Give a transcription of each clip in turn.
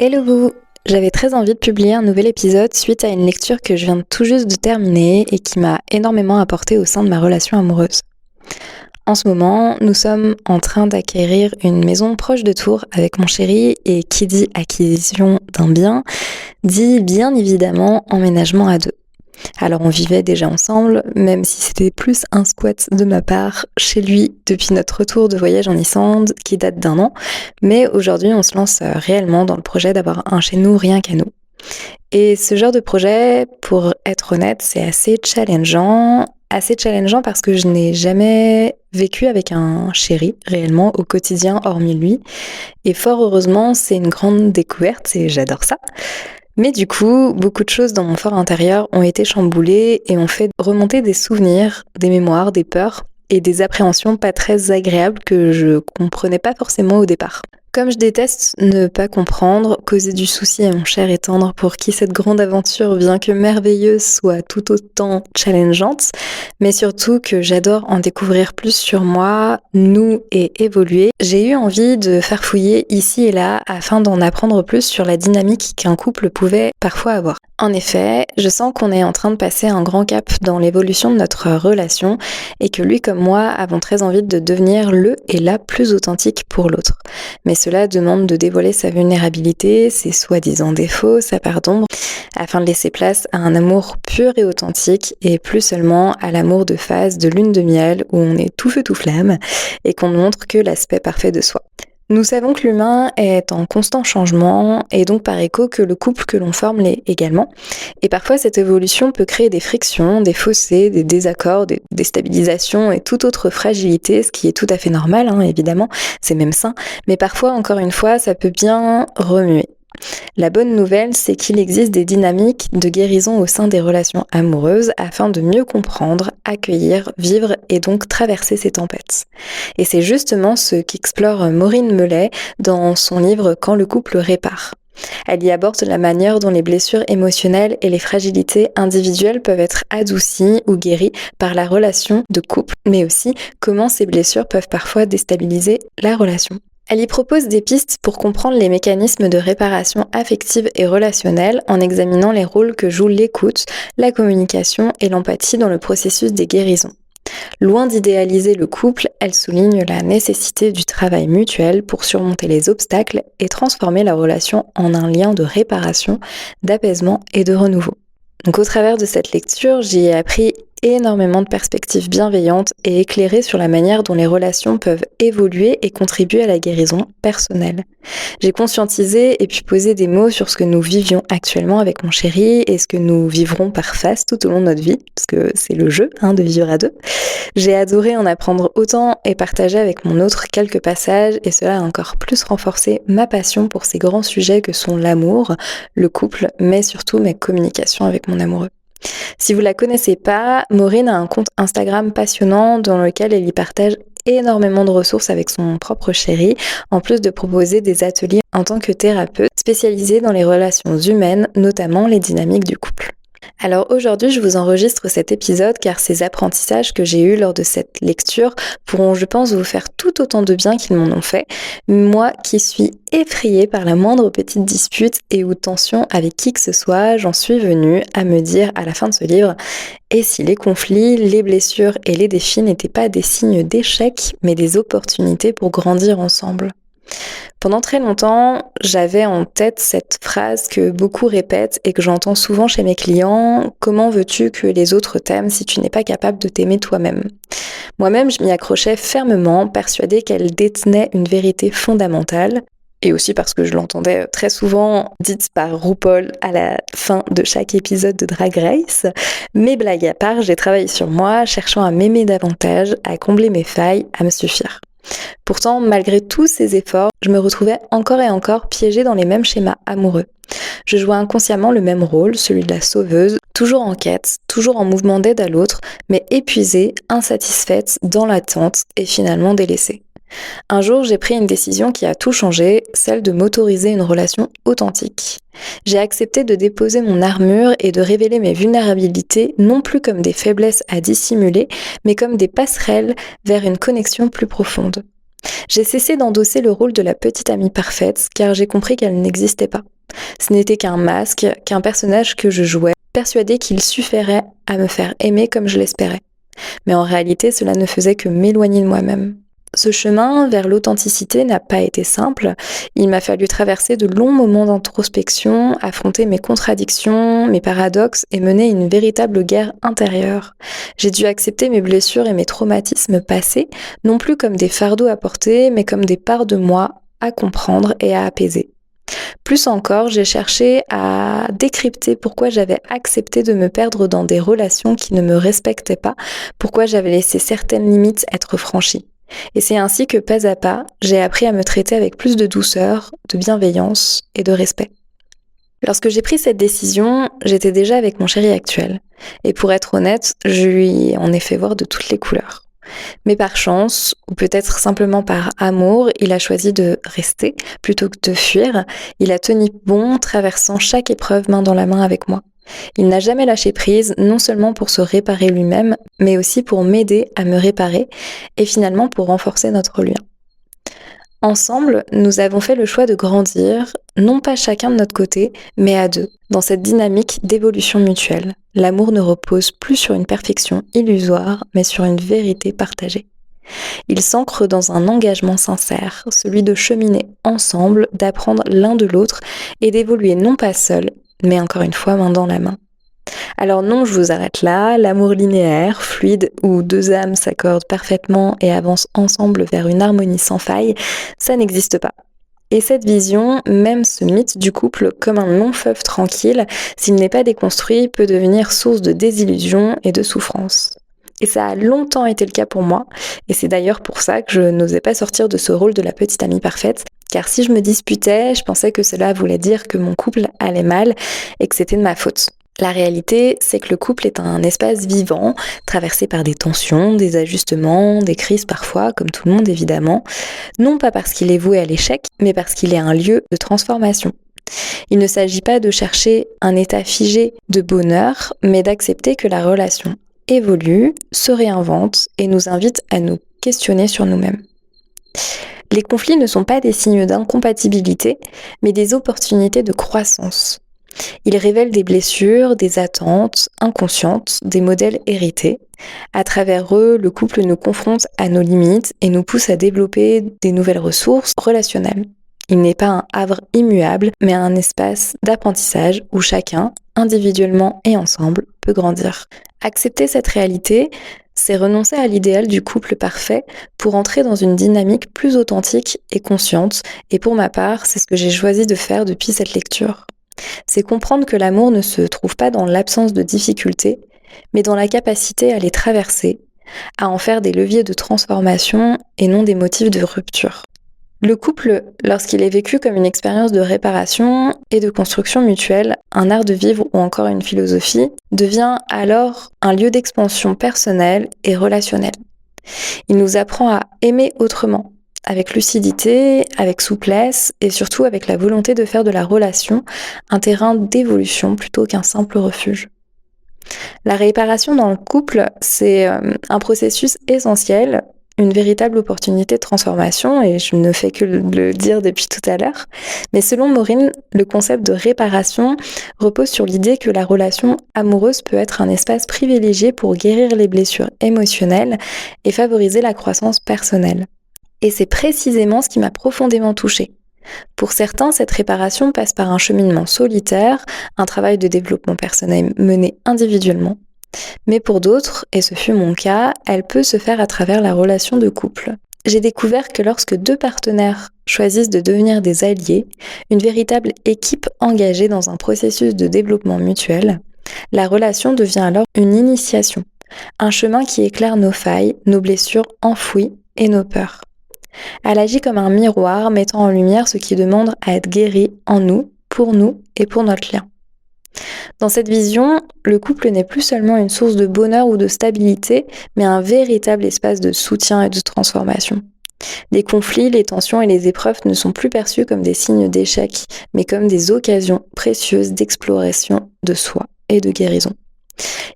Hello! J'avais très envie de publier un nouvel épisode suite à une lecture que je viens tout juste de terminer et qui m'a énormément apporté au sein de ma relation amoureuse. En ce moment, nous sommes en train d'acquérir une maison proche de Tours avec mon chéri et qui dit acquisition d'un bien, dit bien évidemment emménagement à deux. Alors on vivait déjà ensemble, même si c'était plus un squat de ma part chez lui depuis notre retour de voyage en Islande qui date d'1 an, mais aujourd'hui on se lance réellement dans le projet d'avoir un chez nous rien qu'à nous. Et ce genre de projet, pour être honnête, c'est assez challengeant parce que je n'ai jamais vécu avec un chéri réellement au quotidien hormis lui, et fort heureusement c'est une grande découverte et j'adore ça. Mais du coup, beaucoup de choses dans mon fort intérieur ont été chamboulées et ont fait remonter des souvenirs, des mémoires, des peurs et des appréhensions pas très agréables que je comprenais pas forcément au départ. Comme je déteste ne pas comprendre, causer du souci à mon cher et tendre pour qui cette grande aventure, bien que merveilleuse, soit tout autant challengeante, mais surtout que j'adore en découvrir plus sur moi, nous et évoluer, j'ai eu envie de farfouiller ici et là afin d'en apprendre plus sur la dynamique qu'un couple pouvait parfois avoir. En effet, je sens qu'on est en train de passer un grand cap dans l'évolution de notre relation et que lui comme moi avons très envie de devenir le et la plus authentique pour l'autre. Mais cela demande de dévoiler sa vulnérabilité, ses soi-disant défauts, sa part d'ombre, afin de laisser place à un amour pur et authentique et plus seulement à l'amour de phase de lune de miel où on est tout feu tout flamme et qu'on ne montre que l'aspect parfait de soi. Nous savons que l'humain est en constant changement et donc par écho que le couple que l'on forme l'est également. Et parfois cette évolution peut créer des frictions, des fossés, des désaccords, des déstabilisations et toute autre fragilité, ce qui est tout à fait normal, évidemment, c'est même sain, mais parfois encore une fois ça peut bien remuer. La bonne nouvelle, c'est qu'il existe des dynamiques de guérison au sein des relations amoureuses afin de mieux comprendre, accueillir, vivre et donc traverser ces tempêtes. Et c'est justement ce qu'explore Maureen Mellet dans son livre Quand le couple répare. Elle y aborde la manière dont les blessures émotionnelles et les fragilités individuelles peuvent être adoucies ou guéries par la relation de couple, mais aussi comment ces blessures peuvent parfois déstabiliser la relation. Elle y propose des pistes pour comprendre les mécanismes de réparation affective et relationnelle en examinant les rôles que jouent l'écoute, la communication et l'empathie dans le processus des guérisons. Loin d'idéaliser le couple, elle souligne la nécessité du travail mutuel pour surmonter les obstacles et transformer la relation en un lien de réparation, d'apaisement et de renouveau. Donc au travers de cette lecture, j'y ai appris énormément de perspectives bienveillantes et éclairées sur la manière dont les relations peuvent évoluer et contribuer à la guérison personnelle. J'ai conscientisé et puis posé des mots sur ce que nous vivions actuellement avec mon chéri et ce que nous vivrons par phase tout au long de notre vie, parce que c'est le jeu de vivre à deux. J'ai adoré en apprendre autant et partager avec mon autre quelques passages et cela a encore plus renforcé ma passion pour ces grands sujets que sont l'amour, le couple, mais surtout mes communications avec mon amoureux. Si vous la connaissez pas, Maureen a un compte Instagram passionnant dans lequel elle y partage énormément de ressources avec son propre chéri, en plus de proposer des ateliers en tant que thérapeute spécialisée dans les relations humaines, notamment les dynamiques du couple. Alors aujourd'hui, je vous enregistre cet épisode car ces apprentissages que j'ai eus lors de cette lecture pourront, je pense, vous faire tout autant de bien qu'ils m'en ont fait. Moi qui suis effrayée par la moindre petite dispute et ou tension avec qui que ce soit, j'en suis venue à me dire à la fin de ce livre « Et si les conflits, les blessures et les défis n'étaient pas des signes d'échec, mais des opportunités pour grandir ensemble ?» Pendant très longtemps, j'avais en tête cette phrase que beaucoup répètent et que j'entends souvent chez mes clients « Comment veux-tu que les autres t'aiment si tu n'es pas capable de t'aimer toi-même ?» Moi-même, je m'y accrochais fermement, persuadée qu'elle détenait une vérité fondamentale, et aussi parce que je l'entendais très souvent dite par RuPaul à la fin de chaque épisode de Drag Race. Mais blague à part, j'ai travaillé sur moi, cherchant à m'aimer davantage, à combler mes failles, à me suffire. Pourtant, malgré tous ces efforts, je me retrouvais encore et encore piégée dans les mêmes schémas amoureux. Je jouais inconsciemment le même rôle, celui de la sauveuse, toujours en quête, toujours en mouvement d'aide à l'autre, mais épuisée, insatisfaite, dans l'attente et finalement délaissée. Un jour, j'ai pris une décision qui a tout changé, celle de m'autoriser une relation authentique. J'ai accepté de déposer mon armure et de révéler mes vulnérabilités non plus comme des faiblesses à dissimuler, mais comme des passerelles vers une connexion plus profonde. J'ai cessé d'endosser le rôle de la petite amie parfaite car j'ai compris qu'elle n'existait pas. Ce n'était qu'un masque, qu'un personnage que je jouais, persuadée qu'il suffirait à me faire aimer comme je l'espérais. Mais en réalité, cela ne faisait que m'éloigner de moi-même. Ce chemin vers l'authenticité n'a pas été simple. Il m'a fallu traverser de longs moments d'introspection, affronter mes contradictions, mes paradoxes et mener une véritable guerre intérieure. J'ai dû accepter mes blessures et mes traumatismes passés, non plus comme des fardeaux à porter, mais comme des parts de moi à comprendre et à apaiser. Plus encore, j'ai cherché à décrypter pourquoi j'avais accepté de me perdre dans des relations qui ne me respectaient pas, pourquoi j'avais laissé certaines limites être franchies. Et c'est ainsi que pas à pas, j'ai appris à me traiter avec plus de douceur, de bienveillance et de respect. Lorsque j'ai pris cette décision, j'étais déjà avec mon chéri actuel. Et pour être honnête, je lui ai en effet voir de toutes les couleurs. Mais par chance, ou peut-être simplement par amour, il a choisi de rester plutôt que de fuir. Il a tenu bon, traversant chaque épreuve main dans la main avec moi. Il n'a jamais lâché prise, non seulement pour se réparer lui-même, mais aussi pour m'aider à me réparer et finalement pour renforcer notre lien. Ensemble, nous avons fait le choix de grandir, non pas chacun de notre côté, mais à deux, dans cette dynamique d'évolution mutuelle. L'amour ne repose plus sur une perfection illusoire, mais sur une vérité partagée. Il s'ancre dans un engagement sincère, celui de cheminer ensemble, d'apprendre l'un de l'autre et d'évoluer non pas seul, mais encore une fois main dans la main. Alors non, je vous arrête là, l'amour linéaire, fluide, où deux âmes s'accordent parfaitement et avancent ensemble vers une harmonie sans faille, ça n'existe pas. Et cette vision, même ce mythe du couple comme un long fleuve tranquille, s'il n'est pas déconstruit, peut devenir source de désillusion et de souffrance. Et ça a longtemps été le cas pour moi, et c'est d'ailleurs pour ça que je n'osais pas sortir de ce rôle de la petite amie parfaite, car si je me disputais, je pensais que cela voulait dire que mon couple allait mal et que c'était de ma faute. La réalité, c'est que le couple est un espace vivant, traversé par des tensions, des ajustements, des crises parfois, comme tout le monde évidemment, non pas parce qu'il est voué à l'échec, mais parce qu'il est un lieu de transformation. Il ne s'agit pas de chercher un état figé de bonheur, mais d'accepter que la relation évolue, se réinvente et nous invite à nous questionner sur nous-mêmes. Les conflits ne sont pas des signes d'incompatibilité, mais des opportunités de croissance. Ils révèlent des blessures, des attentes inconscientes, des modèles hérités. À travers eux, le couple nous confronte à nos limites et nous pousse à développer des nouvelles ressources relationnelles. Il n'est pas un havre immuable, mais un espace d'apprentissage où chacun, individuellement et ensemble, peut grandir. Accepter cette réalité, c'est renoncer à l'idéal du couple parfait pour entrer dans une dynamique plus authentique et consciente. Et pour ma part, c'est ce que j'ai choisi de faire depuis cette lecture. C'est comprendre que l'amour ne se trouve pas dans l'absence de difficultés, mais dans la capacité à les traverser, à en faire des leviers de transformation et non des motifs de rupture. Le couple, lorsqu'il est vécu comme une expérience de réparation et de construction mutuelle, un art de vivre ou encore une philosophie, devient alors un lieu d'expansion personnelle et relationnelle. Il nous apprend à aimer autrement, avec lucidité, avec souplesse et surtout avec la volonté de faire de la relation un terrain d'évolution plutôt qu'un simple refuge. La réparation dans le couple, c'est un processus essentiel, une véritable opportunité de transformation, et je ne fais que le dire depuis tout à l'heure. Mais selon Maureen, le concept de réparation repose sur l'idée que la relation amoureuse peut être un espace privilégié pour guérir les blessures émotionnelles et favoriser la croissance personnelle. Et c'est précisément ce qui m'a profondément touchée. Pour certains, cette réparation passe par un cheminement solitaire, un travail de développement personnel mené individuellement. Mais pour d'autres, et ce fut mon cas, elle peut se faire à travers la relation de couple. J'ai découvert que lorsque deux partenaires choisissent de devenir des alliés, une véritable équipe engagée dans un processus de développement mutuel, la relation devient alors une initiation, un chemin qui éclaire nos failles, nos blessures enfouies et nos peurs. Elle agit comme un miroir mettant en lumière ce qui demande à être guéri en nous et pour notre lien. Dans cette vision, le couple n'est plus seulement une source de bonheur ou de stabilité, mais un véritable espace de soutien et de transformation. Les conflits, les tensions et les épreuves ne sont plus perçus comme des signes d'échec, mais comme des occasions précieuses d'exploration de soi et de guérison.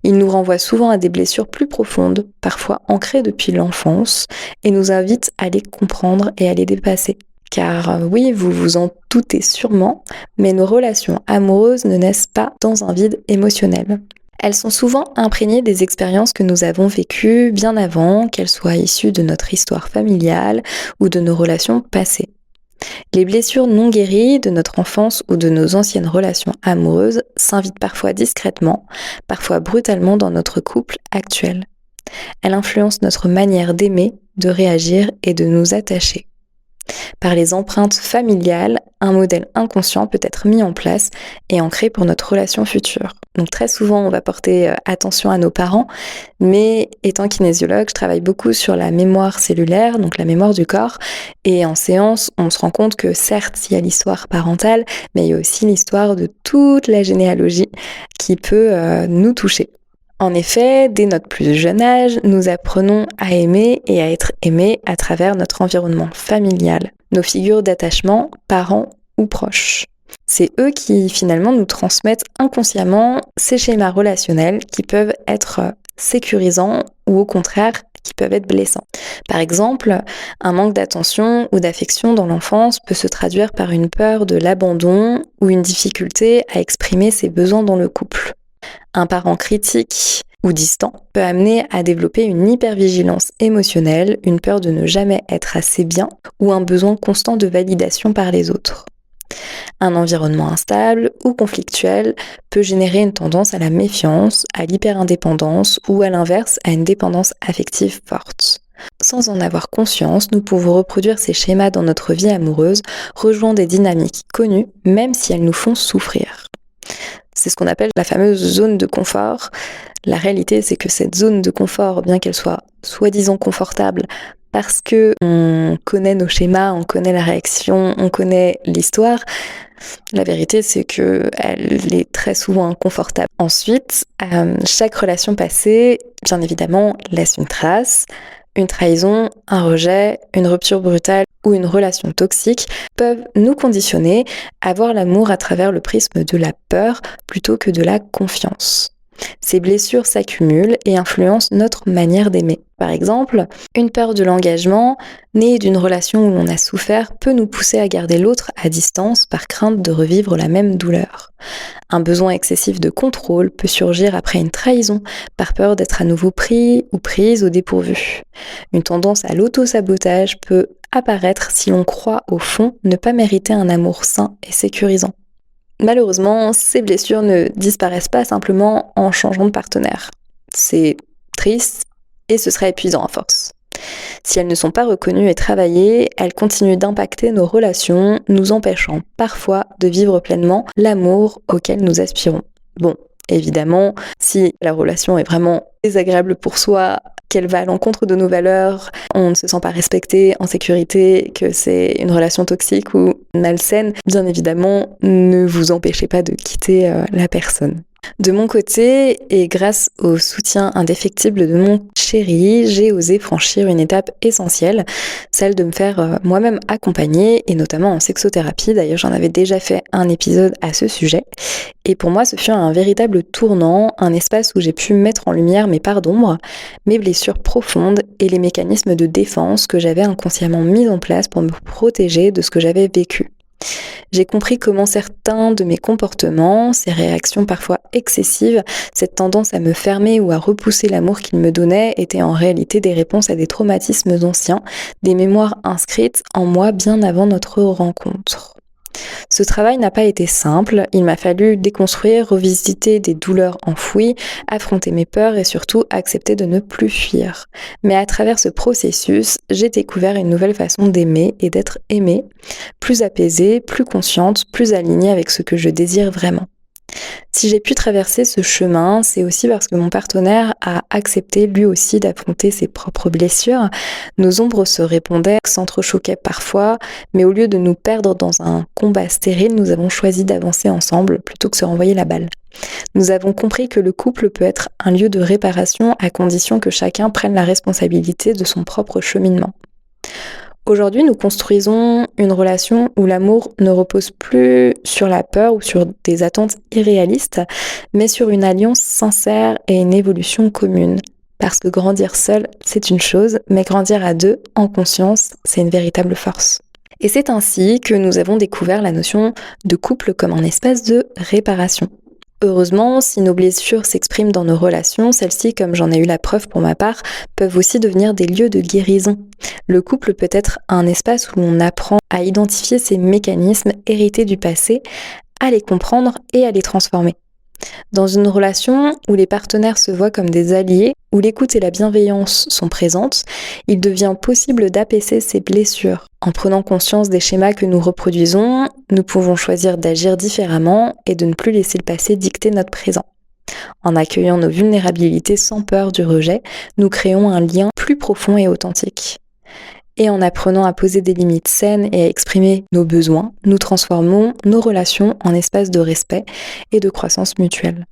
Il nous renvoie souvent à des blessures plus profondes, parfois ancrées depuis l'enfance, et nous invite à les comprendre et à les dépasser. Car oui, vous vous en doutez sûrement, mais nos relations amoureuses ne naissent pas dans un vide émotionnel. Elles sont souvent imprégnées des expériences que nous avons vécues bien avant, qu'elles soient issues de notre histoire familiale ou de nos relations passées. Les blessures non guéries de notre enfance ou de nos anciennes relations amoureuses s'invitent parfois discrètement, parfois brutalement dans notre couple actuel. Elles influencent notre manière d'aimer, de réagir et de nous attacher. Par les empreintes familiales, un modèle inconscient peut être mis en place et ancré pour notre relation future. Donc très souvent, on va porter attention à nos parents, mais étant kinésiologue, je travaille beaucoup sur la mémoire cellulaire, donc la mémoire du corps, et en séance, on se rend compte que certes, il y a l'histoire parentale, mais il y a aussi l'histoire de toute la généalogie qui peut nous toucher. En effet, dès notre plus jeune âge, nous apprenons à aimer et à être aimés à travers notre environnement familial, nos figures d'attachement, parents ou proches. C'est eux qui finalement nous transmettent inconsciemment ces schémas relationnels qui peuvent être sécurisants ou au contraire qui peuvent être blessants. Par exemple, un manque d'attention ou d'affection dans l'enfance peut se traduire par une peur de l'abandon ou une difficulté à exprimer ses besoins dans le couple. Un parent critique ou distant peut amener à développer une hypervigilance émotionnelle, une peur de ne jamais être assez bien ou un besoin constant de validation par les autres. Un environnement instable ou conflictuel peut générer une tendance à la méfiance, à l'hyperindépendance ou à l'inverse à une dépendance affective forte. Sans en avoir conscience, nous pouvons reproduire ces schémas dans notre vie amoureuse, rejoignant des dynamiques connues même si elles nous font souffrir. C'est ce qu'on appelle la fameuse zone de confort. La réalité, c'est que cette zone de confort, bien qu'elle soit soi-disant confortable, parce que on connaît nos schémas, on connaît la réaction, on connaît l'histoire, la vérité, c'est que elle est très souvent inconfortable. Ensuite, chaque relation passée, bien évidemment, laisse une trace. Une trahison, un rejet, une rupture brutale ou une relation toxique peuvent nous conditionner à voir l'amour à travers le prisme de la peur plutôt que de la confiance. Ces blessures s'accumulent et influencent notre manière d'aimer. Par exemple, une peur de l'engagement née d'une relation où l'on a souffert peut nous pousser à garder l'autre à distance par crainte de revivre la même douleur. Un besoin excessif de contrôle peut surgir après une trahison par peur d'être à nouveau pris ou prise au dépourvu. Une tendance à l'auto-sabotage peut apparaître si l'on croit au fond ne pas mériter un amour sain et sécurisant. Malheureusement, ces blessures ne disparaissent pas simplement en changeant de partenaire. C'est triste et ce serait épuisant à force. Si elles ne sont pas reconnues et travaillées, elles continuent d'impacter nos relations, nous empêchant parfois de vivre pleinement l'amour auquel nous aspirons. Bon, évidemment, si la relation est vraiment désagréable pour soi, qu'elle va à l'encontre de nos valeurs, on ne se sent pas respecté, en sécurité, que c'est une relation toxique ou malsaine, bien évidemment, ne vous empêchez pas de quitter la personne. De mon côté, et grâce au soutien indéfectible de mon chéri, j'ai osé franchir une étape essentielle, celle de me faire moi-même accompagner, et notamment en sexothérapie. D'ailleurs, j'en avais déjà fait un épisode à ce sujet. Et pour moi, ce fut un véritable tournant, un espace où j'ai pu mettre en lumière mes parts d'ombre, mes blessures profondes et les mécanismes de défense que j'avais inconsciemment mis en place pour me protéger de ce que j'avais vécu. J'ai compris comment certains de mes comportements, ces réactions parfois excessives, cette tendance à me fermer ou à repousser l'amour qu'il me donnait étaient en réalité des réponses à des traumatismes anciens, des mémoires inscrites en moi bien avant notre rencontre. Ce travail n'a pas été simple, il m'a fallu déconstruire, revisiter des douleurs enfouies, affronter mes peurs et surtout accepter de ne plus fuir. Mais à travers ce processus, j'ai découvert une nouvelle façon d'aimer et d'être aimée, plus apaisée, plus consciente, plus alignée avec ce que je désire vraiment. Si j'ai pu traverser ce chemin, c'est aussi parce que mon partenaire a accepté lui aussi d'affronter ses propres blessures. Nos ombres se répondaient, s'entrechoquaient parfois, mais au lieu de nous perdre dans un combat stérile, nous avons choisi d'avancer ensemble plutôt que de se renvoyer la balle. Nous avons compris que le couple peut être un lieu de réparation à condition que chacun prenne la responsabilité de son propre cheminement. Aujourd'hui, nous construisons une relation où l'amour ne repose plus sur la peur ou sur des attentes irréalistes, mais sur une alliance sincère et une évolution commune. Parce que grandir seul, c'est une chose, mais grandir à deux, en conscience, c'est une véritable force. Et c'est ainsi que nous avons découvert la notion de couple comme un espace de réparation. Heureusement, si nos blessures s'expriment dans nos relations, celles-ci, comme j'en ai eu la preuve pour ma part, peuvent aussi devenir des lieux de guérison. Le couple peut être un espace où l'on apprend à identifier ces mécanismes hérités du passé, à les comprendre et à les transformer. Dans une relation où les partenaires se voient comme des alliés, où l'écoute et la bienveillance sont présentes, il devient possible d'apaiser ces blessures. En prenant conscience des schémas que nous reproduisons, nous pouvons choisir d'agir différemment et de ne plus laisser le passé dicter notre présent. En accueillant nos vulnérabilités sans peur du rejet, nous créons un lien plus profond et authentique. Et en apprenant à poser des limites saines et à exprimer nos besoins, nous transformons nos relations en espaces de respect et de croissance mutuelle.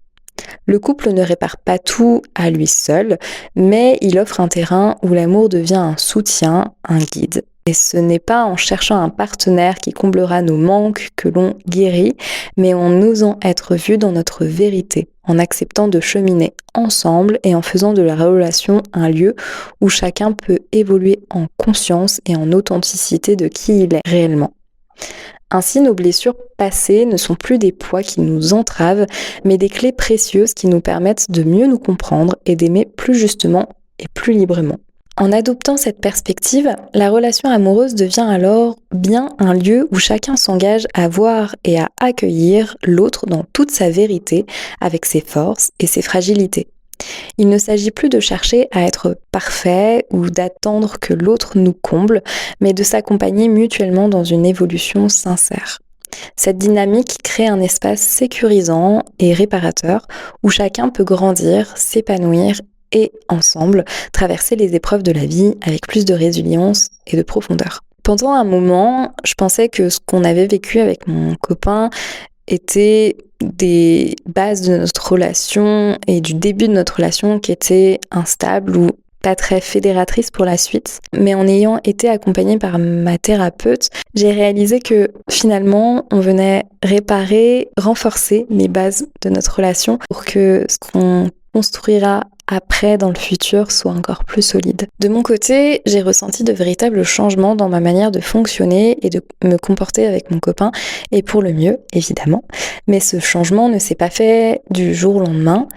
Le couple ne répare pas tout à lui seul, mais il offre un terrain où l'amour devient un soutien, un guide. Et ce n'est pas en cherchant un partenaire qui comblera nos manques que l'on guérit, mais en osant être vu dans notre vérité, en acceptant de cheminer ensemble et en faisant de la relation un lieu où chacun peut évoluer en conscience et en authenticité de qui il est réellement. Ainsi, nos blessures passées ne sont plus des poids qui nous entravent, mais des clés précieuses qui nous permettent de mieux nous comprendre et d'aimer plus justement et plus librement. En adoptant cette perspective, la relation amoureuse devient alors bien un lieu où chacun s'engage à voir et à accueillir l'autre dans toute sa vérité, avec ses forces et ses fragilités. Il ne s'agit plus de chercher à être parfait ou d'attendre que l'autre nous comble, mais de s'accompagner mutuellement dans une évolution sincère. Cette dynamique crée un espace sécurisant et réparateur où chacun peut grandir, s'épanouir et, ensemble, traverser les épreuves de la vie avec plus de résilience et de profondeur. Pendant un moment, je pensais que ce qu'on avait vécu avec mon copain était des bases de notre relation et du début de notre relation qui étaient instables ou pas très fédératrices pour la suite. Mais en ayant été accompagnée par ma thérapeute, j'ai réalisé que finalement, on venait réparer, renforcer les bases de notre relation pour que ce qu'on construira après dans le futur soit encore plus solide. De mon côté, j'ai ressenti de véritables changements dans ma manière de fonctionner et de me comporter avec mon copain, et pour le mieux, évidemment. Mais ce changement ne s'est pas fait du jour au lendemain.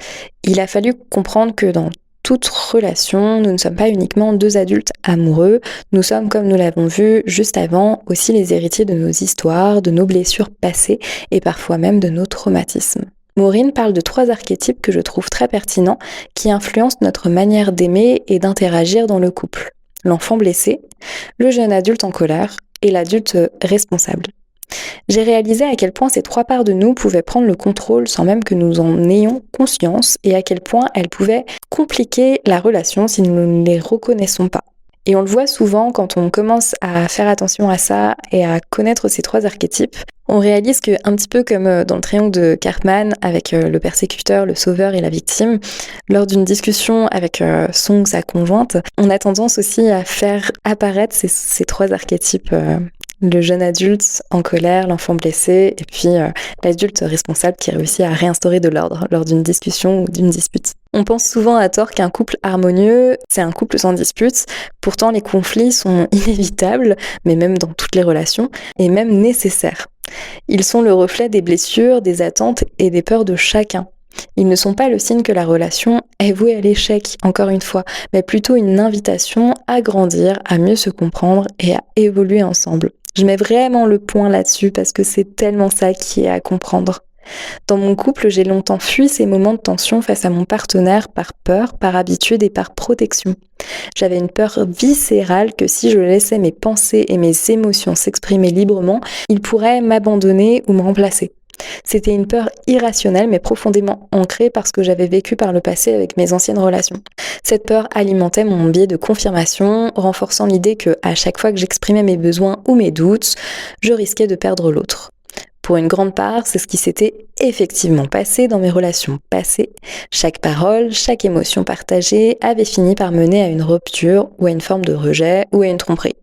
Il a fallu comprendre que dans toute relation, nous ne sommes pas uniquement deux adultes amoureux, nous sommes, comme nous l'avons vu juste avant, aussi les héritiers de nos histoires, de nos blessures passées et parfois même de nos traumatismes. Maureen parle de 3 archétypes que je trouve très pertinents qui influencent notre manière d'aimer et d'interagir dans le couple. L'enfant blessé, le jeune adulte en colère et l'adulte responsable. J'ai réalisé à quel point ces 3 parts de nous pouvaient prendre le contrôle sans même que nous en ayons conscience et à quel point elles pouvaient compliquer la relation si nous ne les reconnaissons pas. Et on le voit souvent quand on commence à faire attention à ça et à connaître ces 3 archétypes, on réalise que, un petit peu comme dans le triangle de Karpman avec le persécuteur, le sauveur et la victime, lors d'une discussion avec son ou sa conjointe, on a tendance aussi à faire apparaître ces 3 archétypes. Le jeune adulte en colère, l'enfant blessé, et puis l'adulte responsable qui réussit à réinstaurer de l'ordre lors d'une discussion ou d'une dispute. On pense souvent à tort qu'un couple harmonieux, c'est un couple sans dispute. Pourtant, les conflits sont inévitables, mais même dans toutes les relations, et même nécessaires. Ils sont le reflet des blessures, des attentes et des peurs de chacun. Ils ne sont pas le signe que la relation est vouée à l'échec, encore une fois, mais plutôt une invitation à grandir, à mieux se comprendre et à évoluer ensemble. Je mets vraiment le point là-dessus parce que c'est tellement ça qui est à comprendre. Dans mon couple, j'ai longtemps fui ces moments de tension face à mon partenaire par peur, par habitude et par protection. J'avais une peur viscérale que si je laissais mes pensées et mes émotions s'exprimer librement, il pourrait m'abandonner ou me remplacer. C'était une peur irrationnelle mais profondément ancrée par ce que j'avais vécu par le passé avec mes anciennes relations. Cette peur alimentait mon biais de confirmation, renforçant l'idée que à chaque fois que j'exprimais mes besoins ou mes doutes, je risquais de perdre l'autre. Pour une grande part, c'est ce qui s'était effectivement passé dans mes relations passées. Chaque parole, chaque émotion partagée avait fini par mener à une rupture ou à une forme de rejet ou à une tromperie.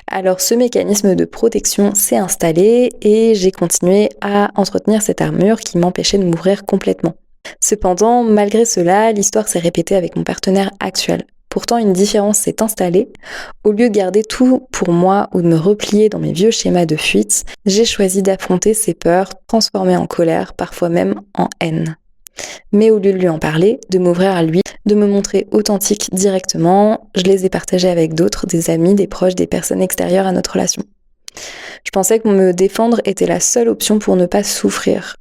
Alors ce mécanisme de protection s'est installé et j'ai continué à entretenir cette armure qui m'empêchait de m'ouvrir complètement. Cependant, malgré cela, l'histoire s'est répétée avec mon partenaire actuel. Pourtant, une différence s'est installée. Au lieu de garder tout pour moi ou de me replier dans mes vieux schémas de fuite, j'ai choisi d'affronter ces peurs transformées en colère, parfois même en haine. Mais au lieu de lui en parler, de m'ouvrir à lui, de me montrer authentique directement, je les ai partagés avec d'autres, des amis, des proches, des personnes extérieures à notre relation. Je pensais que me défendre était la seule option pour ne pas souffrir.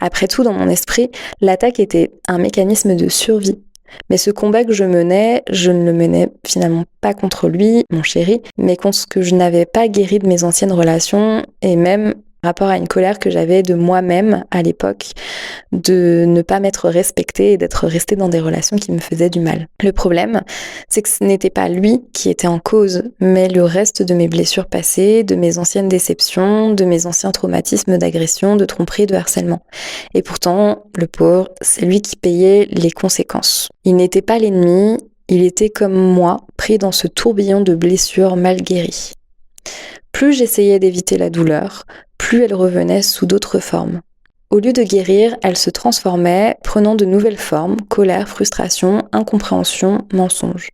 Après tout, dans mon esprit, l'attaque était un mécanisme de survie. Mais ce combat que je menais, je ne le menais finalement pas contre lui, mon chéri, mais contre ce que je n'avais pas guéri de mes anciennes relations et même rapport à une colère que j'avais de moi-même à l'époque, de ne pas m'être respectée et d'être restée dans des relations qui me faisaient du mal. Le problème, c'est que ce n'était pas lui qui était en cause, mais le reste de mes blessures passées, de mes anciennes déceptions, de mes anciens traumatismes d'agression, de tromperie, de harcèlement. Et pourtant, le pauvre, c'est lui qui payait les conséquences. Il n'était pas l'ennemi, il était comme moi, pris dans ce tourbillon de blessures mal guéries. Plus j'essayais d'éviter la douleur, plus elle revenait sous d'autres formes. Au lieu de guérir, elle se transformait, prenant de nouvelles formes, colère, frustration, incompréhension, mensonge.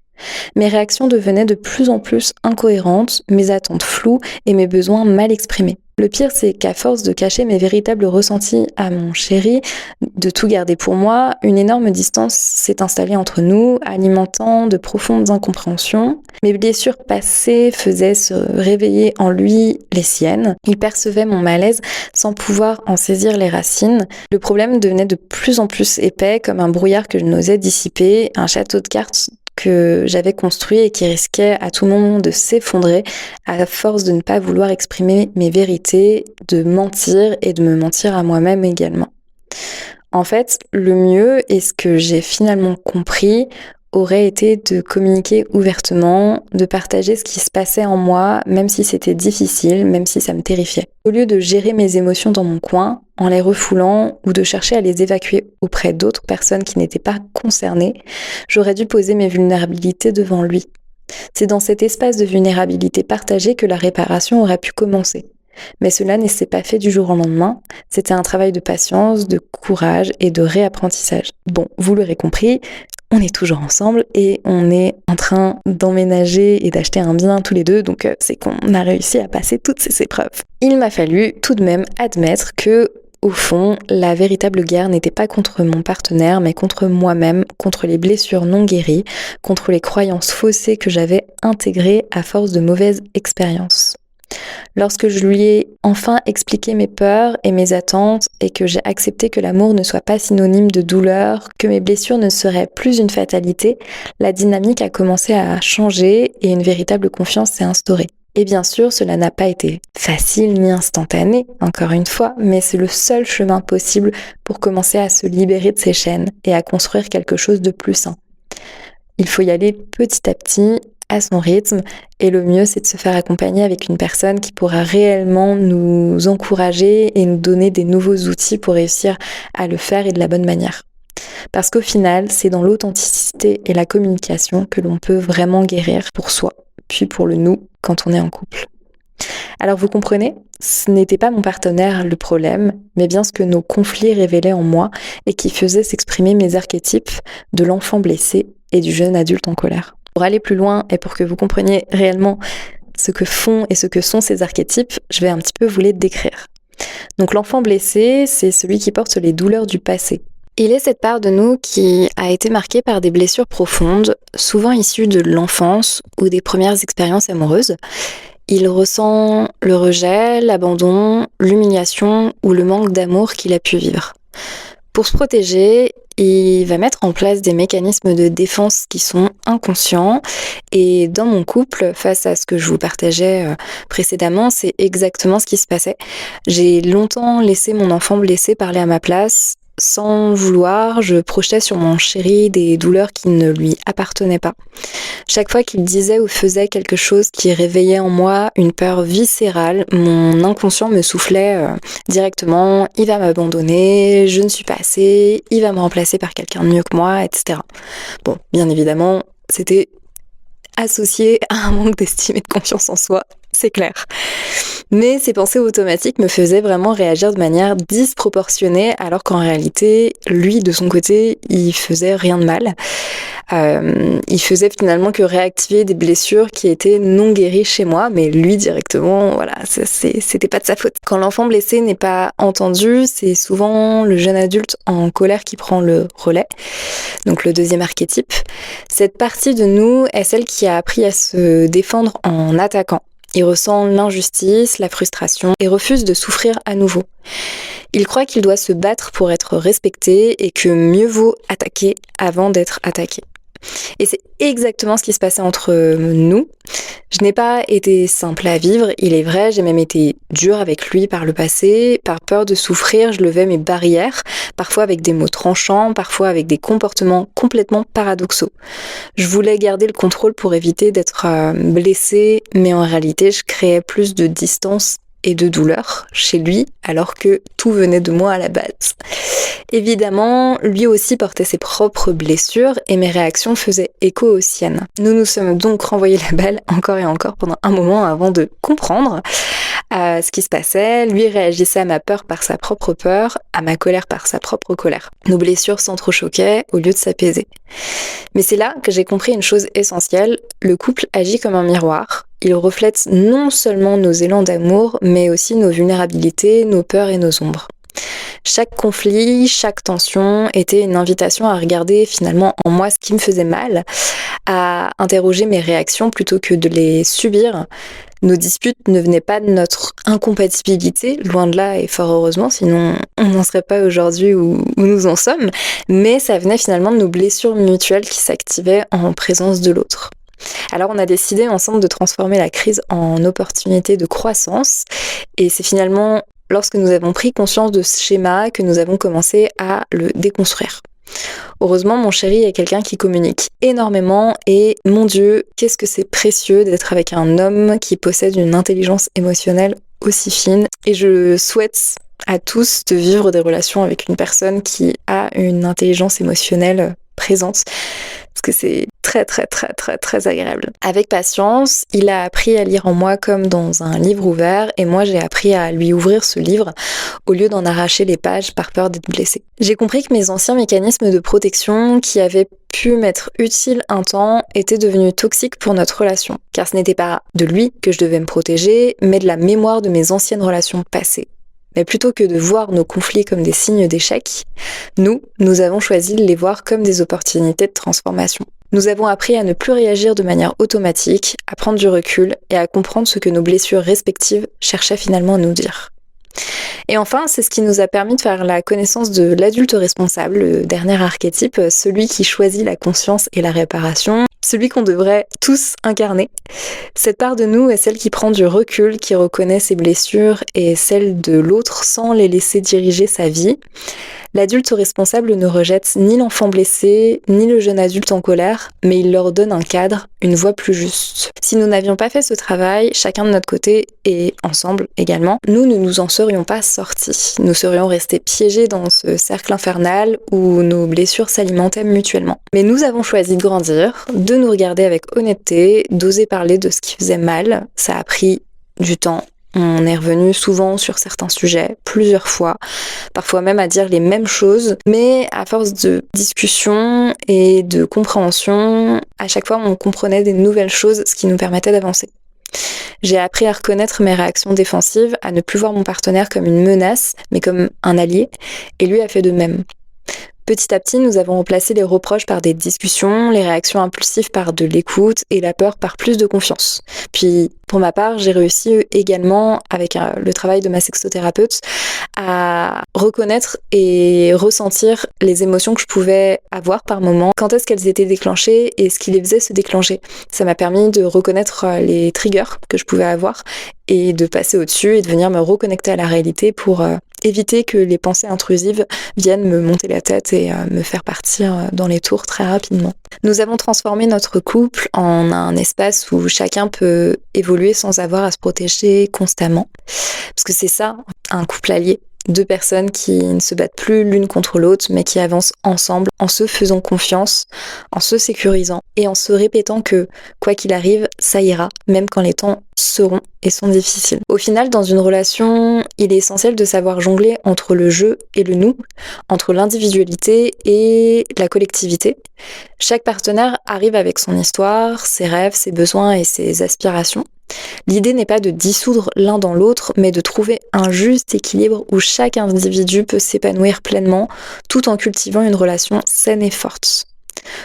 Mes réactions devenaient de plus en plus incohérentes, mes attentes floues et mes besoins mal exprimés. Le pire, c'est qu'à force de cacher mes véritables ressentis à mon chéri, de tout garder pour moi, une énorme distance s'est installée entre nous, alimentant de profondes incompréhensions. Mes blessures passées faisaient se réveiller en lui les siennes. Il percevait mon malaise sans pouvoir en saisir les racines. Le problème devenait de plus en plus épais, comme un brouillard que je n'osais dissiper, un château de cartes que j'avais construit et qui risquait à tout moment de s'effondrer à force de ne pas vouloir exprimer mes vérités, de mentir et de me mentir à moi-même également. En fait, le mieux, et ce que j'ai finalement compris, aurait été de communiquer ouvertement, de partager ce qui se passait en moi, même si c'était difficile, même si ça me terrifiait. Au lieu de gérer mes émotions dans mon coin, en les refoulant ou de chercher à les évacuer auprès d'autres personnes qui n'étaient pas concernées, j'aurais dû poser mes vulnérabilités devant lui. C'est dans cet espace de vulnérabilité partagée que la réparation aurait pu commencer. Mais cela ne s'est pas fait du jour au lendemain, c'était un travail de patience, de courage et de réapprentissage. Bon, vous l'aurez compris, on est toujours ensemble et on est en train d'emménager et d'acheter un bien tous les deux, donc c'est qu'on a réussi à passer toutes ces épreuves. Il m'a fallu tout de même admettre que, au fond, la véritable guerre n'était pas contre mon partenaire, mais contre moi-même, contre les blessures non guéries, contre les croyances faussées que j'avais intégrées à force de mauvaises expériences. Lorsque je lui ai enfin expliqué mes peurs et mes attentes et que j'ai accepté que l'amour ne soit pas synonyme de douleur, que mes blessures ne seraient plus une fatalité, la dynamique a commencé à changer et une véritable confiance s'est instaurée. Et bien sûr, cela n'a pas été facile ni instantané, encore une fois, mais c'est le seul chemin possible pour commencer à se libérer de ces chaînes et à construire quelque chose de plus sain. Il faut y aller petit à petit, à son rythme, et le mieux c'est de se faire accompagner avec une personne qui pourra réellement nous encourager et nous donner des nouveaux outils pour réussir à le faire et de la bonne manière. Parce qu'au final, c'est dans l'authenticité et la communication que l'on peut vraiment guérir pour soi, puis pour le nous quand on est en couple. Alors vous comprenez, ce n'était pas mon partenaire le problème, mais bien ce que nos conflits révélaient en moi et qui faisait s'exprimer mes archétypes de l'enfant blessé et du jeune adulte en colère. Pour aller plus loin et pour que vous compreniez réellement ce que font et ce que sont ces archétypes, je vais un petit peu vous les décrire. Donc l'enfant blessé, c'est celui qui porte les douleurs du passé. Il est cette part de nous qui a été marquée par des blessures profondes, souvent issues de l'enfance ou des premières expériences amoureuses. Il ressent le rejet, l'abandon, l'humiliation ou le manque d'amour qu'il a pu vivre. Pour se protéger, il va mettre en place des mécanismes de défense qui sont inconscients. Et dans mon couple, face à ce que je vous partageais précédemment, c'est exactement ce qui se passait. J'ai longtemps laissé mon enfant blessé parler à ma place. Sans vouloir, je projetais sur mon chéri des douleurs qui ne lui appartenaient pas. Chaque fois qu'il disait ou faisait quelque chose qui réveillait en moi une peur viscérale, mon inconscient me soufflait directement « il va m'abandonner, je ne suis pas assez, il va me remplacer par quelqu'un de mieux que moi, etc. » Bon, bien évidemment, c'était associé à un manque d'estime et de confiance en soi, c'est clair. Mais ces pensées automatiques me faisaient vraiment réagir de manière disproportionnée, alors qu'en réalité, lui, de son côté, il faisait rien de mal. Il faisait finalement que réactiver des blessures qui étaient non guéries chez moi, mais lui directement, voilà, c'était pas de sa faute. Quand l'enfant blessé n'est pas entendu, c'est souvent le jeune adulte en colère qui prend le relais, donc le deuxième archétype. Cette partie de nous est celle qui a appris à se défendre en attaquant. Il ressent l'injustice, la frustration et refuse de souffrir à nouveau. Il croit qu'il doit se battre pour être respecté et que mieux vaut attaquer avant d'être attaqué. Et c'est exactement ce qui se passait entre nous. Je n'ai pas été simple à vivre, il est vrai, j'ai même été dure avec lui par le passé. Par peur de souffrir, je levais mes barrières, parfois avec des mots tranchants, parfois avec des comportements complètement paradoxaux. Je voulais garder le contrôle pour éviter d'être blessée, mais en réalité, je créais plus de distance et de douleur chez lui, alors que tout venait de moi à la base. Évidemment, lui aussi portait ses propres blessures et mes réactions faisaient écho aux siennes. Nous nous sommes donc renvoyé la balle encore et encore pendant un moment avant de comprendre ce qui se passait. Lui réagissait à ma peur par sa propre peur, à ma colère par sa propre colère. Nos blessures s'entrechoquaient au lieu de s'apaiser. Mais c'est là que j'ai compris une chose essentielle, le couple agit comme un miroir. Il reflète non seulement nos élans d'amour, mais aussi nos vulnérabilités, nos peurs et nos ombres. Chaque conflit, chaque tension était une invitation à regarder finalement en moi ce qui me faisait mal, à interroger mes réactions plutôt que de les subir. Nos disputes ne venaient pas de notre incompatibilité, loin de là et fort heureusement, sinon on n'en serait pas aujourd'hui où nous en sommes, mais ça venait finalement de nos blessures mutuelles qui s'activaient en présence de l'autre. Alors on a décidé ensemble de transformer la crise en opportunité de croissance et c'est finalement lorsque nous avons pris conscience de ce schéma que nous avons commencé à le déconstruire. Heureusement, mon chéri est quelqu'un qui communique énormément et mon Dieu, qu'est-ce que c'est précieux d'être avec un homme qui possède une intelligence émotionnelle aussi fine. Et je souhaite à tous de vivre des relations avec une personne qui a une intelligence émotionnelle présente parce que c'est très agréable. Avec patience, il a appris à lire en moi comme dans un livre ouvert et moi j'ai appris à lui ouvrir ce livre au lieu d'en arracher les pages par peur d'être blessée. J'ai compris que mes anciens mécanismes de protection qui avaient pu m'être utiles un temps étaient devenus toxiques pour notre relation. Car ce n'était pas de lui que je devais me protéger, mais de la mémoire de mes anciennes relations passées. Mais plutôt que de voir nos conflits comme des signes d'échec, nous avons choisi de les voir comme des opportunités de transformation. Nous avons appris à ne plus réagir de manière automatique, à prendre du recul et à comprendre ce que nos blessures respectives cherchaient finalement à nous dire. Et enfin, c'est ce qui nous a permis de faire la connaissance de l'adulte responsable, le dernier archétype, celui qui choisit la conscience et la réparation, celui qu'on devrait tous incarner. Cette part de nous est celle qui prend du recul, qui reconnaît ses blessures et celles de l'autre sans les laisser diriger sa vie. L'adulte responsable ne rejette ni l'enfant blessé, ni le jeune adulte en colère, mais il leur donne un cadre, une voie plus juste. Si nous n'avions pas fait ce travail, chacun de notre côté et ensemble également, nous ne nous en serions pas sortis. Nous serions restés piégés dans ce cercle infernal où nos blessures s'alimentaient mutuellement. Mais nous avons choisi de grandir, de nous regarder avec honnêteté, d'oser parler de ce qui faisait mal. Ça a pris du temps. On est revenu souvent sur certains sujets, plusieurs fois, parfois même à dire les mêmes choses, mais à force de discussion et de compréhension, à chaque fois on comprenait des nouvelles choses, ce qui nous permettait d'avancer. J'ai appris à reconnaître mes réactions défensives, à ne plus voir mon partenaire comme une menace, mais comme un allié, et lui a fait de même. Petit à petit, nous avons remplacé les reproches par des discussions, les réactions impulsives par de l'écoute et la peur par plus de confiance. Puis, pour ma part, j'ai réussi également, avec le travail de ma sexothérapeute, à reconnaître et ressentir les émotions que je pouvais avoir par moment, quand est-ce qu'elles étaient déclenchées et ce qui les faisait se déclencher. Ça m'a permis de reconnaître les triggers que je pouvais avoir et de passer au-dessus et de venir me reconnecter à la réalité pour éviter que les pensées intrusives viennent me monter la tête et me faire partir dans les tours très rapidement. Nous avons transformé notre couple en un espace où chacun peut évoluer sans avoir à se protéger constamment. Parce que c'est ça, un couple allié. 2 personnes qui ne se battent plus l'une contre l'autre, mais qui avancent ensemble en se faisant confiance, en se sécurisant et en se répétant que quoi qu'il arrive, ça ira, même quand les temps seront et sont difficiles. Au final, dans une relation, il est essentiel de savoir jongler entre le je et le nous, entre l'individualité et la collectivité. Chaque partenaire arrive avec son histoire, ses rêves, ses besoins et ses aspirations. L'idée n'est pas de dissoudre l'un dans l'autre, mais de trouver un juste équilibre où chaque individu peut s'épanouir pleinement tout en cultivant une relation saine et forte.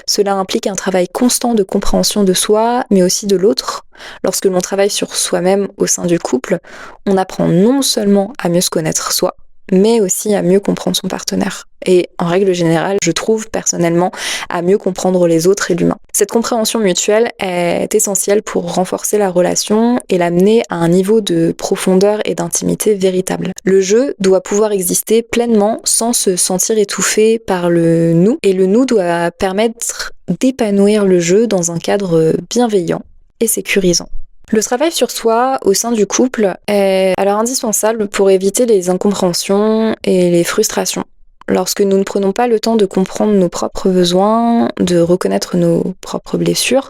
Cela implique un travail constant de compréhension de soi, mais aussi de l'autre. Lorsque l'on travaille sur soi-même au sein du couple, on apprend non seulement à mieux se connaître soi, mais aussi à mieux comprendre son partenaire. Et en règle générale, je trouve personnellement à mieux comprendre les autres et l'humain. Cette compréhension mutuelle est essentielle pour renforcer la relation et l'amener à un niveau de profondeur et d'intimité véritable. Le jeu doit pouvoir exister pleinement sans se sentir étouffé par le nous, et le nous doit permettre d'épanouir le jeu dans un cadre bienveillant et sécurisant. Le travail sur soi au sein du couple est alors indispensable pour éviter les incompréhensions et les frustrations. Lorsque nous ne prenons pas le temps de comprendre nos propres besoins, de reconnaître nos propres blessures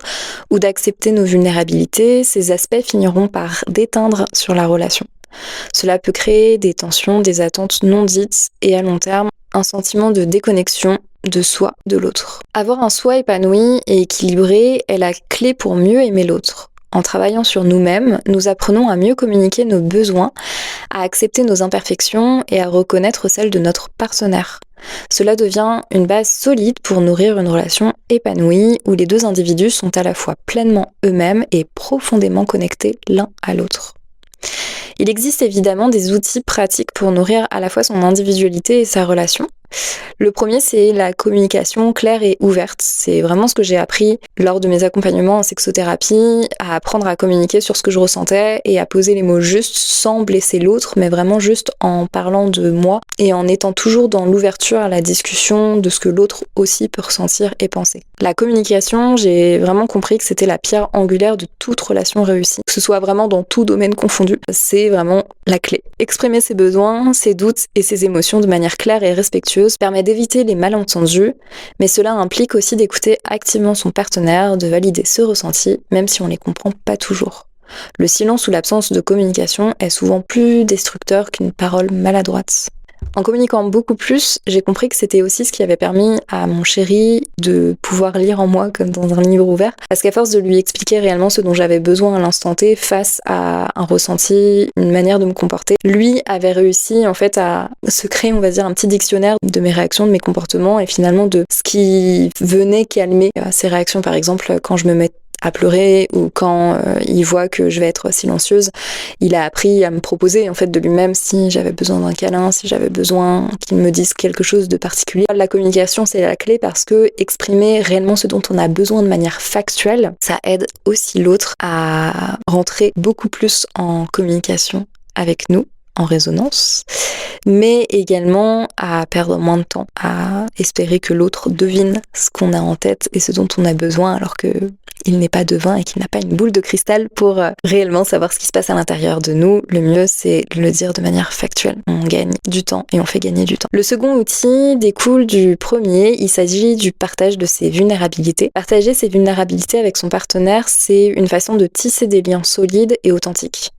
ou d'accepter nos vulnérabilités, ces aspects finiront par déteindre sur la relation. Cela peut créer des tensions, des attentes non dites et à long terme, un sentiment de déconnexion de soi, de l'autre. Avoir un soi épanoui et équilibré est la clé pour mieux aimer l'autre. En travaillant sur nous-mêmes, nous apprenons à mieux communiquer nos besoins, à accepter nos imperfections et à reconnaître celles de notre partenaire. Cela devient une base solide pour nourrir une relation épanouie où les 2 individus sont à la fois pleinement eux-mêmes et profondément connectés l'un à l'autre. Il existe évidemment des outils pratiques pour nourrir à la fois son individualité et sa relation. Le premier, c'est la communication claire et ouverte. C'est vraiment ce que j'ai appris lors de mes accompagnements en sexothérapie, à apprendre à communiquer sur ce que je ressentais et à poser les mots justes sans blesser l'autre, mais vraiment juste en parlant de moi et en étant toujours dans l'ouverture à la discussion de ce que l'autre aussi peut ressentir et penser. La communication, j'ai vraiment compris que c'était la pierre angulaire de toute relation réussie, que ce soit vraiment dans tout domaine confondu. C'est vraiment la clé. Exprimer ses besoins, ses doutes et ses émotions de manière claire et respectueuse permet d'éviter les malentendus, mais cela implique aussi d'écouter activement son partenaire, de valider ce ressenti, même si on les comprend pas toujours. Le silence ou l'absence de communication est souvent plus destructeur qu'une parole maladroite. En communiquant beaucoup plus, j'ai compris que c'était aussi ce qui avait permis à mon chéri de pouvoir lire en moi comme dans un livre ouvert, parce qu'à force de lui expliquer réellement ce dont j'avais besoin à l'instant T face à un ressenti, une manière de me comporter, lui avait réussi en fait à se créer, on va dire, un petit dictionnaire de mes réactions, de mes comportements et finalement de ce qui venait calmer ces réactions. Par exemple, quand je me mets à pleurer ou quand il voit que je vais être silencieuse, il a appris à me proposer en fait de lui-même si j'avais besoin d'un câlin, si j'avais besoin qu'il me dise quelque chose de particulier. La communication, c'est la clé parce que exprimer réellement ce dont on a besoin de manière factuelle, ça aide aussi l'autre à rentrer beaucoup plus en communication avec nous, en résonance, mais également à perdre moins de temps, à espérer que l'autre devine ce qu'on a en tête et ce dont on a besoin alors que il n'est pas devin et qu'il n'a pas une boule de cristal pour réellement savoir ce qui se passe à l'intérieur de nous. Le mieux, c'est de le dire de manière factuelle. On gagne du temps et on fait gagner du temps. Le second outil découle du premier. Il s'agit du partage de ses vulnérabilités. Partager ses vulnérabilités avec son partenaire, c'est une façon de tisser des liens solides et authentiques.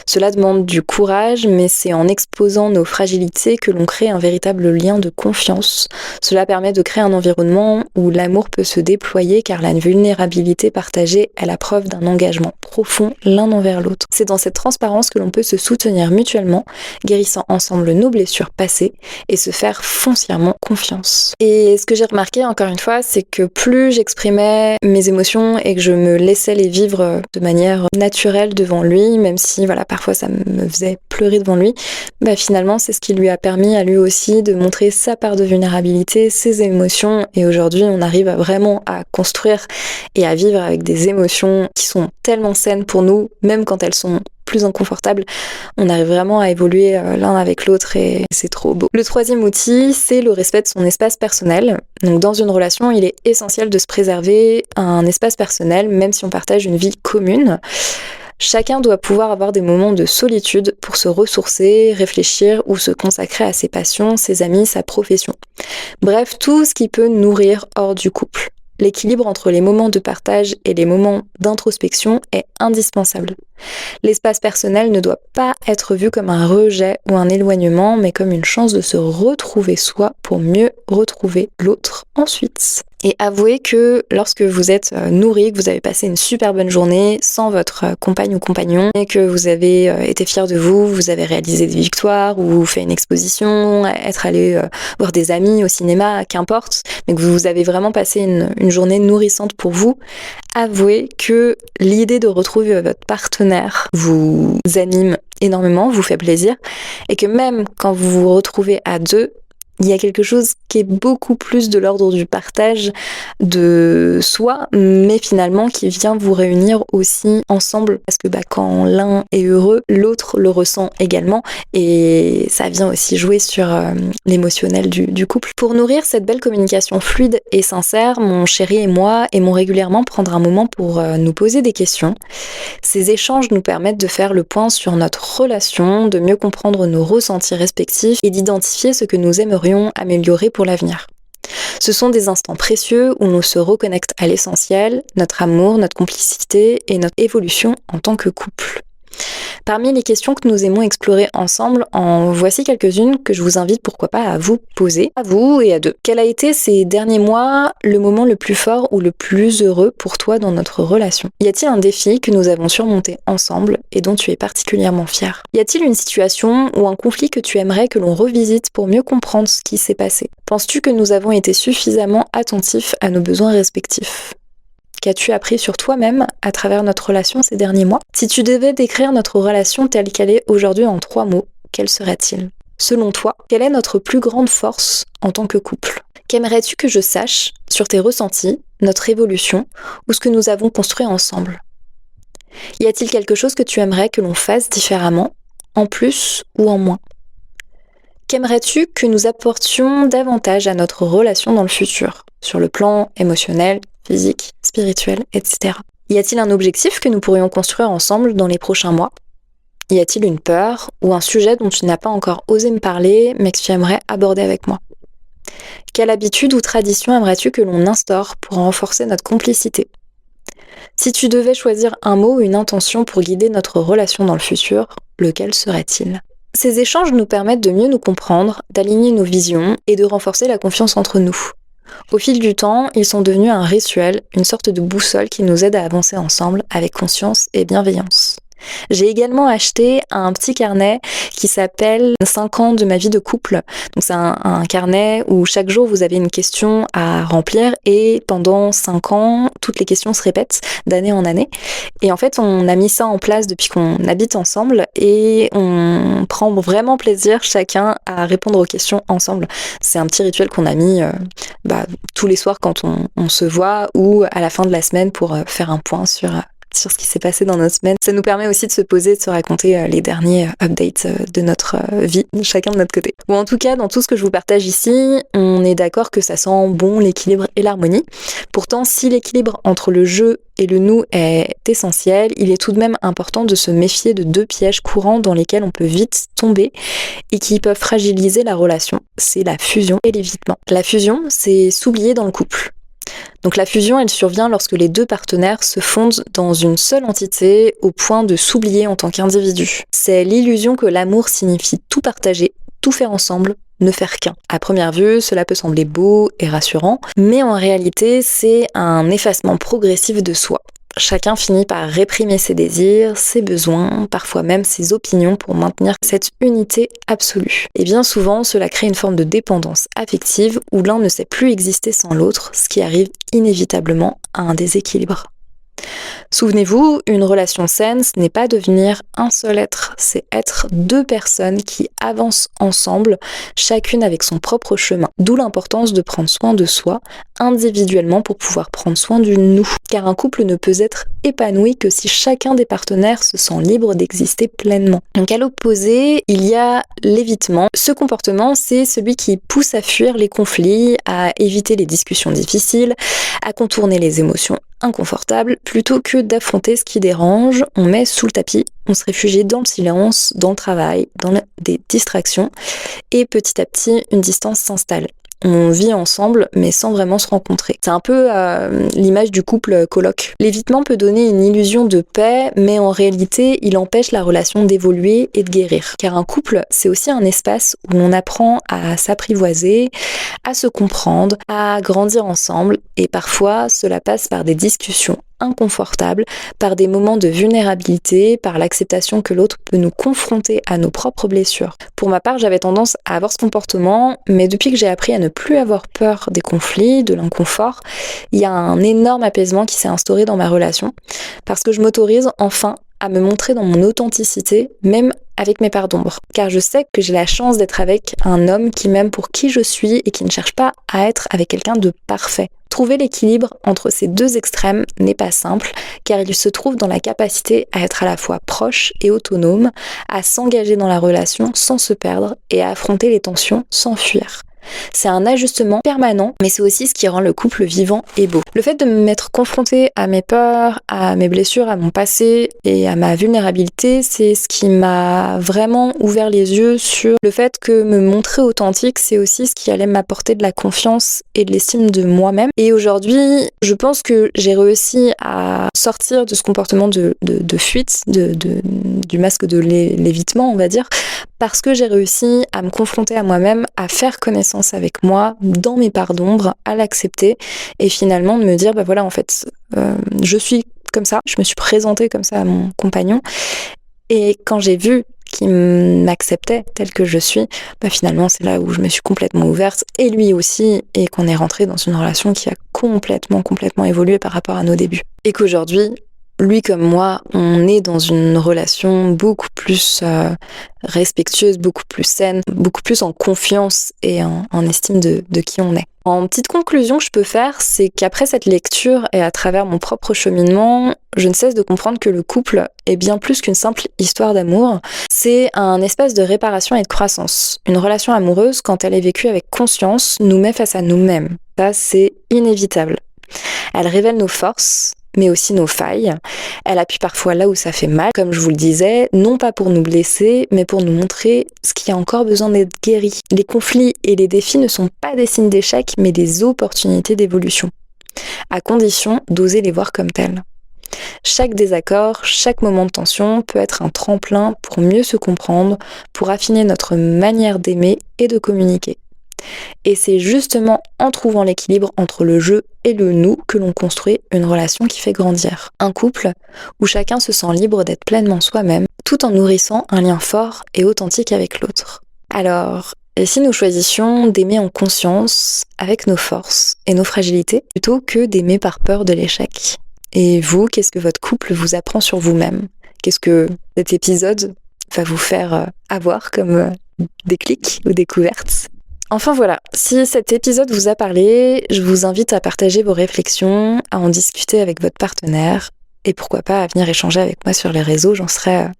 Cela demande du courage, mais c'est en exposant nos fragilités que l'on crée un véritable lien de confiance. Cela permet de créer un environnement où l'amour peut se déployer car la vulnérabilité partagée est la preuve d'un engagement profond l'un envers l'autre. C'est dans cette transparence que l'on peut se soutenir mutuellement, guérissant ensemble nos blessures passées et se faire foncièrement confiance. Et ce que j'ai remarqué encore une fois, c'est que plus j'exprimais mes émotions et que je me laissais les vivre de manière naturelle devant lui, même si voilà, parfois ça me faisait pleurer devant lui, finalement c'est ce qui lui a permis à lui aussi de montrer sa part de vulnérabilité, ses émotions, et aujourd'hui on arrive vraiment à construire et à vivre avec des émotions qui sont tellement saines pour nous, même quand elles sont plus inconfortables, on arrive vraiment à évoluer l'un avec l'autre et c'est trop beau. Le troisième outil, c'est le respect de son espace personnel. Donc dans une relation, il est essentiel de se préserver un espace personnel, même si on partage une vie commune. Chacun doit pouvoir avoir des moments de solitude pour se ressourcer, réfléchir ou se consacrer à ses passions, ses amis, sa profession. Bref, tout ce qui peut nourrir hors du couple. L'équilibre entre les moments de partage et les moments d'introspection est indispensable. L'espace personnel ne doit pas être vu comme un rejet ou un éloignement, mais comme une chance de se retrouver soi pour mieux retrouver l'autre ensuite. Et avouez que lorsque vous êtes nourri, que vous avez passé une super bonne journée sans votre compagne ou compagnon, et que vous avez été fier de vous, vous avez réalisé des victoires, ou fait une exposition, être allé voir des amis au cinéma, qu'importe, mais que vous avez vraiment passé une journée nourrissante pour vous, avouez que l'idée de retrouver votre partenaire vous anime énormément, vous fait plaisir, et que même quand vous vous retrouvez à deux, il y a quelque chose qui est beaucoup plus de l'ordre du partage de soi, mais finalement qui vient vous réunir aussi ensemble, parce que quand l'un est heureux, l'autre le ressent également, et ça vient aussi jouer sur l'émotionnel du couple. Pour nourrir cette belle communication fluide et sincère, mon chéri et moi aimons régulièrement prendre un moment pour nous poser des questions. Ces échanges nous permettent de faire le point sur notre relation, de mieux comprendre nos ressentis respectifs et d'identifier ce que nous aimerions améliorer pour l'avenir. Ce sont des instants précieux où l'on se reconnecte à l'essentiel, notre amour, notre complicité et notre évolution en tant que couple. Parmi les questions que nous aimons explorer ensemble, en voici quelques-unes que je vous invite pourquoi pas à vous poser, à vous et à deux. Quel a été ces derniers mois le moment le plus fort ou le plus heureux pour toi dans notre relation? Y a-t-il un défi que nous avons surmonté ensemble et dont tu es particulièrement fier? Y a-t-il une situation ou un conflit que tu aimerais que l'on revisite pour mieux comprendre ce qui s'est passé? Penses-tu que nous avons été suffisamment attentifs à nos besoins respectifs? Qu'as-tu appris sur toi-même à travers notre relation ces derniers mois? Si tu devais décrire notre relation telle qu'elle est aujourd'hui en 3 mots, quels seraient-ils? Selon toi, quelle est notre plus grande force en tant que couple? Qu'aimerais-tu que je sache sur tes ressentis, notre évolution ou ce que nous avons construit ensemble? Y a-t-il quelque chose que tu aimerais que l'on fasse différemment, en plus ou en moins? Qu'aimerais-tu que nous apportions davantage à notre relation dans le futur, sur le plan émotionnel, physique, spirituel, etc. Y a-t-il un objectif que nous pourrions construire ensemble dans les prochains mois? Y a-t-il une peur ou un sujet dont tu n'as pas encore osé me parler mais que tu aimerais aborder avec moi? Quelle habitude ou tradition aimerais-tu que l'on instaure pour renforcer notre complicité? Si tu devais choisir un mot ou une intention pour guider notre relation dans le futur, lequel serait-il? Ces échanges nous permettent de mieux nous comprendre, d'aligner nos visions et de renforcer la confiance entre nous. Au fil du temps, ils sont devenus un rituel, une sorte de boussole qui nous aide à avancer ensemble avec conscience et bienveillance. J'ai également acheté un petit carnet qui s'appelle 5 ans de ma vie de couple. Donc c'est un carnet où chaque jour vous avez une question à remplir et pendant 5 ans, toutes les questions se répètent d'année en année. Et en fait, on a mis ça en place depuis qu'on habite ensemble et on prend vraiment plaisir chacun à répondre aux questions ensemble. C'est un petit rituel qu'on a mis tous les soirs quand on se voit ou à la fin de la semaine pour faire un point sur ce qui s'est passé dans notre semaine. Ça nous permet aussi de se poser, de se raconter les derniers updates de notre vie, chacun de notre côté. Ou en tout cas, dans tout ce que je vous partage ici, on est d'accord que ça sent bon l'équilibre et l'harmonie. Pourtant, si l'équilibre entre le je et le nous est essentiel, il est tout de même important de se méfier de 2 pièges courants dans lesquels on peut vite tomber et qui peuvent fragiliser la relation. C'est la fusion et l'évitement. La fusion, c'est s'oublier dans le couple. Donc la fusion, elle survient lorsque les 2 partenaires se fondent dans une seule entité au point de s'oublier en tant qu'individu. C'est l'illusion que l'amour signifie tout partager, tout faire ensemble, ne faire qu'un. À première vue, cela peut sembler beau et rassurant, mais en réalité, c'est un effacement progressif de soi. Chacun finit par réprimer ses désirs, ses besoins, parfois même ses opinions pour maintenir cette unité absolue. Et bien souvent, cela crée une forme de dépendance affective où l'un ne sait plus exister sans l'autre, ce qui arrive inévitablement à un déséquilibre. Souvenez-vous, une relation saine, ce n'est pas devenir un seul être, c'est être 2 personnes qui avancent ensemble, chacune avec son propre chemin. D'où l'importance de prendre soin de soi individuellement pour pouvoir prendre soin du nous. Car un couple ne peut être épanoui que si chacun des partenaires se sent libre d'exister pleinement. Donc à l'opposé, il y a l'évitement. Ce comportement, c'est celui qui pousse à fuir les conflits, à éviter les discussions difficiles, à contourner les émotions inconfortable, plutôt que d'affronter ce qui dérange, on met sous le tapis, on se réfugie dans le silence, dans le travail, dans des distractions, et petit à petit, une distance s'installe. On vit ensemble, mais sans vraiment se rencontrer. C'est un peu l'image du couple coloc. L'évitement peut donner une illusion de paix, mais en réalité, il empêche la relation d'évoluer et de guérir. Car un couple, c'est aussi un espace où on apprend à s'apprivoiser, à se comprendre, à grandir ensemble, et parfois, cela passe par des discussions inconfortable, par des moments de vulnérabilité, par l'acceptation que l'autre peut nous confronter à nos propres blessures. Pour ma part, j'avais tendance à avoir ce comportement, mais depuis que j'ai appris à ne plus avoir peur des conflits, de l'inconfort, il y a un énorme apaisement qui s'est instauré dans ma relation, parce que je m'autorise enfin à me montrer dans mon authenticité, même avec mes parts d'ombre. Car je sais que j'ai la chance d'être avec un homme qui m'aime pour qui je suis et qui ne cherche pas à être avec quelqu'un de parfait. Trouver l'équilibre entre ces deux extrêmes n'est pas simple, car il se trouve dans la capacité à être à la fois proche et autonome, à s'engager dans la relation sans se perdre et à affronter les tensions sans fuir. C'est un ajustement permanent, mais c'est aussi ce qui rend le couple vivant et beau. Le fait de m'être confrontée à mes peurs, à mes blessures, à mon passé et à ma vulnérabilité, c'est ce qui m'a vraiment ouvert les yeux sur le fait que me montrer authentique, c'est aussi ce qui allait m'apporter de la confiance et de l'estime de moi-même. Et aujourd'hui, je pense que j'ai réussi à sortir de ce comportement de fuite, du masque de l'évitement, on va dire, parce que j'ai réussi à me confronter à moi-même, à faire connaissance avec moi, dans mes parts d'ombre, à l'accepter, et finalement de me dire, bah voilà, en fait, je suis comme ça, je me suis présentée comme ça à mon compagnon, et quand j'ai vu qu'il m'acceptait tel que je suis, bah finalement c'est là où je me suis complètement ouverte, et lui aussi, et qu'on est rentré dans une relation qui a complètement évolué par rapport à nos débuts. Et qu'aujourd'hui, lui comme moi, on est dans une relation beaucoup plus respectueuse, beaucoup plus saine, beaucoup plus en confiance et en estime de qui on est. En petite conclusion que je peux faire, c'est qu'après cette lecture et à travers mon propre cheminement, je ne cesse de comprendre que le couple est bien plus qu'une simple histoire d'amour. C'est un espace de réparation et de croissance. Une relation amoureuse, quand elle est vécue avec conscience, nous met face à nous-mêmes. Ça, c'est inévitable. Elle révèle nos forces, mais aussi nos failles. Elle appuie parfois là où ça fait mal, comme je vous le disais, non pas pour nous blesser, mais pour nous montrer ce qui a encore besoin d'être guéri. Les conflits et les défis ne sont pas des signes d'échec, mais des opportunités d'évolution, à condition d'oser les voir comme tels. Chaque désaccord, chaque moment de tension peut être un tremplin pour mieux se comprendre, pour affiner notre manière d'aimer et de communiquer. Et c'est justement en trouvant l'équilibre entre le je et le nous que l'on construit une relation qui fait grandir. Un couple où chacun se sent libre d'être pleinement soi-même, tout en nourrissant un lien fort et authentique avec l'autre. Alors, et si nous choisissions d'aimer en conscience, avec nos forces et nos fragilités, plutôt que d'aimer par peur de l'échec? Et vous, qu'est-ce que votre couple vous apprend sur vous-même? Qu'est-ce que cet épisode va vous faire avoir comme déclic ou découverte? Enfin voilà, si cet épisode vous a parlé, je vous invite à partager vos réflexions, à en discuter avec votre partenaire et pourquoi pas à venir échanger avec moi sur les réseaux, j'en serais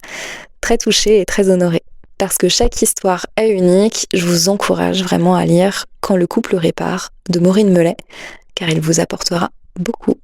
très touchée et très honorée. Parce que chaque histoire est unique, je vous encourage vraiment à lire Quand le couple répare de Maureen Mellet, car il vous apportera beaucoup.